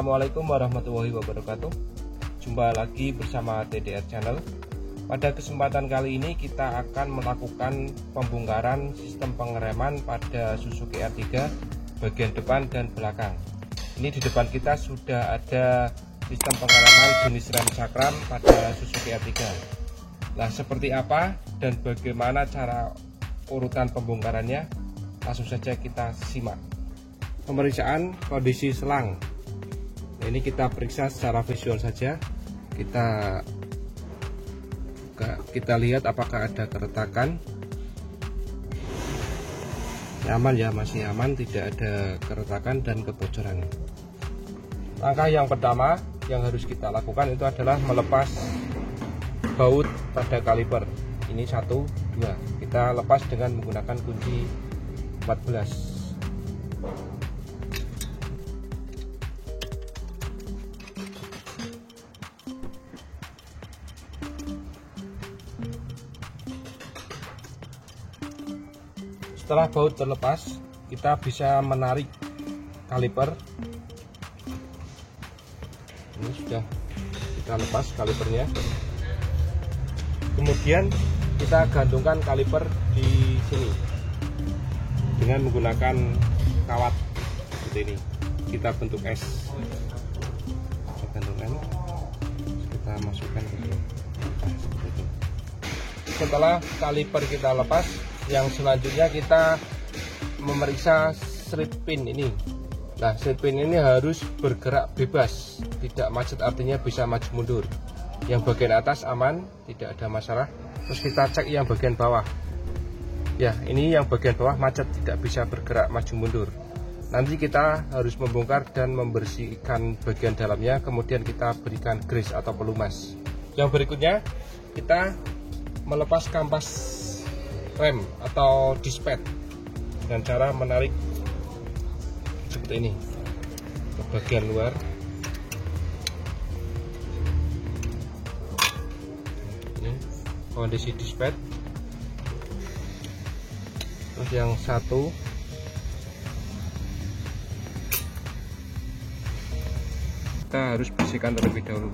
Assalamualaikum warahmatullahi wabarakatuh. Jumpa lagi bersama TDR Channel. Pada kesempatan kali ini kita akan melakukan pembongkaran sistem pengereman pada Suzuki R3 bagian depan dan belakang. Ini di depan kita sudah ada sistem pengereman jenis rem cakram pada Suzuki R3. Nah, seperti apa dan bagaimana cara urutan pembongkarannya? Langsung saja kita simak. Pemeriksaan kondisi selang. Nah, ini kita periksa secara visual saja. Kita lihat apakah ada keretakan. Aman ya, masih aman, tidak ada keretakan dan kebocoran. Langkah yang pertama yang harus kita lakukan itu adalah melepas baut pada kaliper. Ini 1, 2. Kita lepas dengan menggunakan kunci 14. Setelah baut terlepas, kita bisa menarik kaliper. Ini sudah kita lepas kalipernya. Kemudian kita gantungkan kaliper di sini dengan menggunakan kawat seperti ini. Kita bentuk S. Kita gantungkan, kita masukkan ke sini. Nah, seperti itu. Setelah kaliper kita lepas, yang selanjutnya kita memeriksa strip pin ini. Nah, strip pin ini harus bergerak bebas, tidak macet, artinya bisa maju mundur. Yang bagian atas aman, tidak ada masalah. Terus kita cek yang bagian bawah. Ya, ini yang bagian bawah macet, tidak bisa bergerak maju mundur. Nanti kita harus membongkar dan membersihkan bagian dalamnya, kemudian kita berikan grease atau pelumas. Yang berikutnya kita melepas kampas rem atau dispet dengan cara menarik seperti ini ke bagian luar. Ini kondisi dispet. Terus yang satu kita harus bersihkan terlebih dahulu.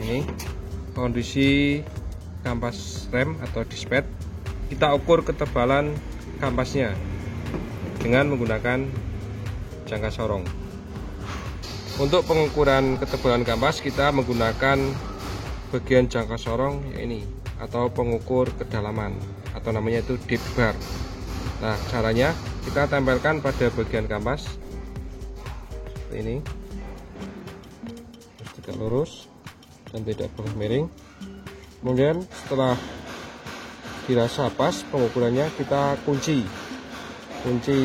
Ini kondisi kampas rem atau dispet. Kita ukur ketebalan kampasnya dengan menggunakan jangka sorong. Untuk pengukuran ketebalan kampas kita menggunakan bagian jangka sorong ini atau pengukur kedalaman atau namanya itu deep bar. Nah, caranya kita tempelkan pada bagian kampas seperti ini, terus tegak lurus dan tidak boleh miring. Kemudian setelah dirasa pas pengukurannya, kita kunci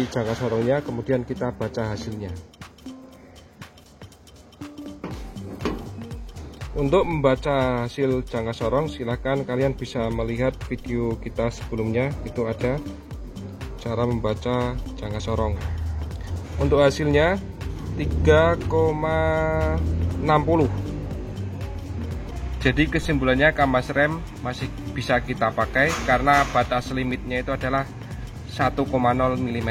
jangka sorongnya, kemudian kita baca hasilnya. Untuk membaca hasil jangka sorong, silahkan kalian bisa melihat video kita sebelumnya, itu ada cara membaca jangka sorong. Untuk hasilnya 3,60. Jadi kesimpulannya kampas rem masih bisa kita pakai karena batas limitnya itu adalah 1,0 mm.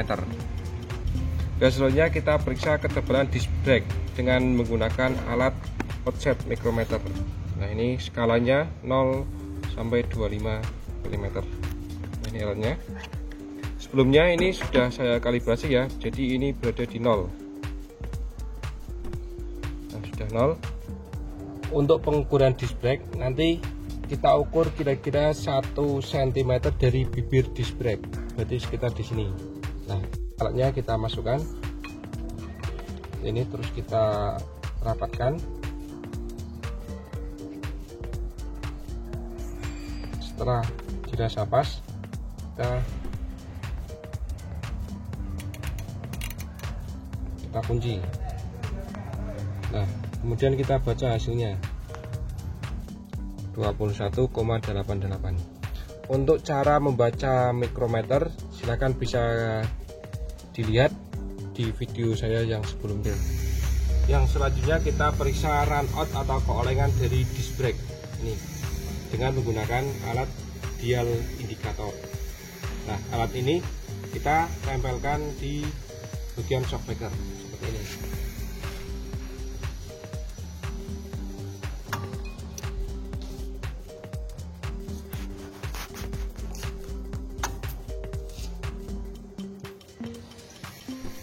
Dan selanjutnya kita periksa ketebalan disc brake dengan menggunakan alat offset micrometer. Nah, ini skalanya 0 sampai 25 mm. Nah, ini alatnya. Sebelumnya ini sudah saya kalibrasi ya, jadi ini berada di 0. Nah, sudah 0. Untuk pengukuran disc brake nanti kita ukur kira-kira 1 cm dari bibir disc brake, berarti sekitar di sini. Nah, alatnya kita masukkan ini, terus kita rapatkan. Setelah dirasa pas, kita kunci. Nah, kemudian kita baca hasilnya 21,88. Untuk cara membaca mikrometer silahkan bisa dilihat di video saya yang sebelumnya. Yang selanjutnya kita periksa run out atau keolengan dari disc brake. Ini dengan menggunakan alat dial indikator. Nah, alat ini kita tempelkan di bagian shockbreaker seperti ini.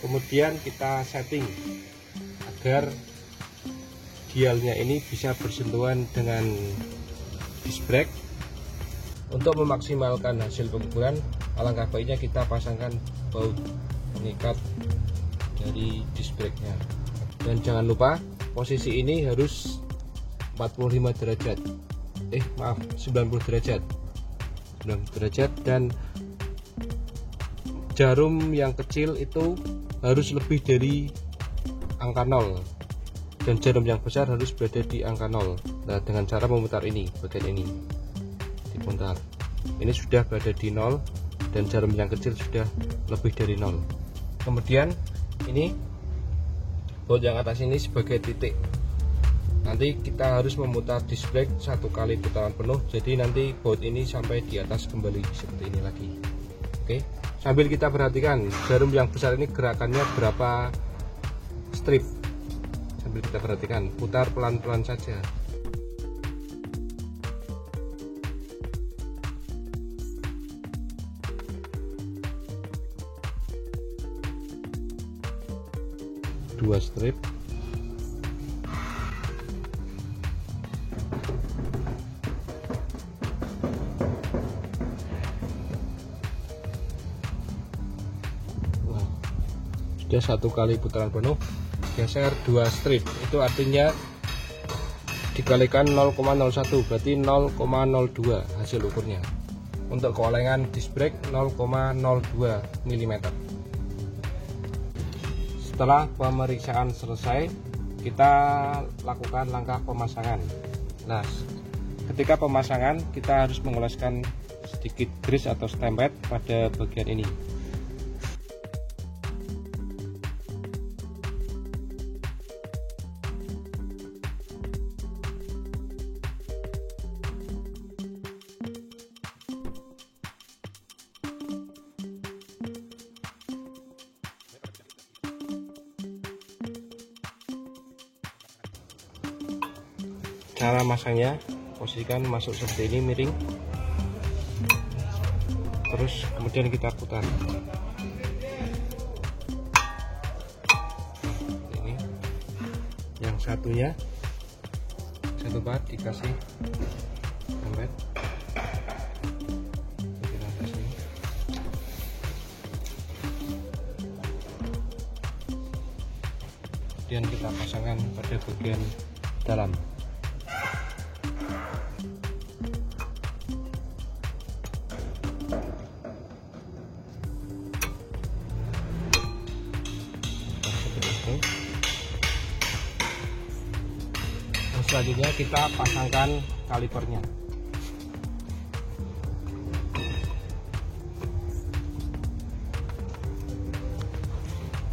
Kemudian kita setting agar dialnya ini bisa bersentuhan dengan disc brake. Untuk memaksimalkan hasil pengukuran, alangkah baiknya kita pasangkan baut pengikat dari disc brake-nya. Dan jangan lupa posisi ini harus 45 derajat. 90 derajat. 90 derajat, dan jarum yang kecil itu harus lebih dari angka 0 dan jarum yang besar harus berada di angka 0. Nah, dengan cara memutar ini, bagian ini diputar, ini sudah berada di 0 dan jarum yang kecil sudah lebih dari 0. Kemudian ini baut yang atas ini sebagai titik. Nanti kita harus memutar disc brake 1 kali putaran penuh, jadi nanti baut ini sampai di atas kembali seperti ini lagi. Oke, sambil kita perhatikan jarum yang besar ini gerakannya berapa strip. Sambil kita perhatikan, putar pelan-pelan saja. Dua strip. Sudah 1 kali putaran penuh, geser 2 strip, itu artinya dikalikan 0,01 berarti 0,02 hasil ukurnya. Untuk keolengan disc brake 0,02 mm. Setelah pemeriksaan selesai, kita lakukan langkah pemasangan. Nah, ketika pemasangan kita harus mengoleskan sedikit grease atau stempet pada bagian ini. Cara masangnya, posisikan masuk seperti ini miring, terus kemudian kita putar ini. Yang satunya satu part dikasih tempet bagian atas ini. Kemudian kita pasangkan pada bagian dalam. Selanjutnya kita pasangkan kalipernya.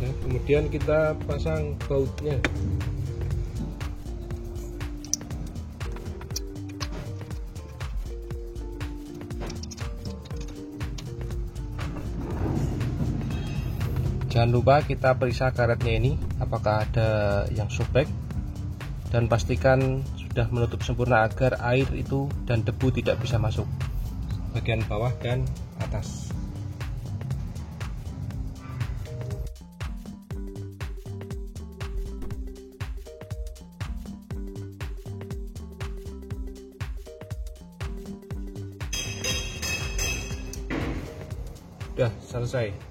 Nah, kemudian kita pasang bautnya. Jangan lupa kita periksa karetnya ini apakah ada yang sobek, dan pastikan sudah menutup sempurna agar air itu dan debu tidak bisa masuk bagian bawah dan atas. Sudah selesai.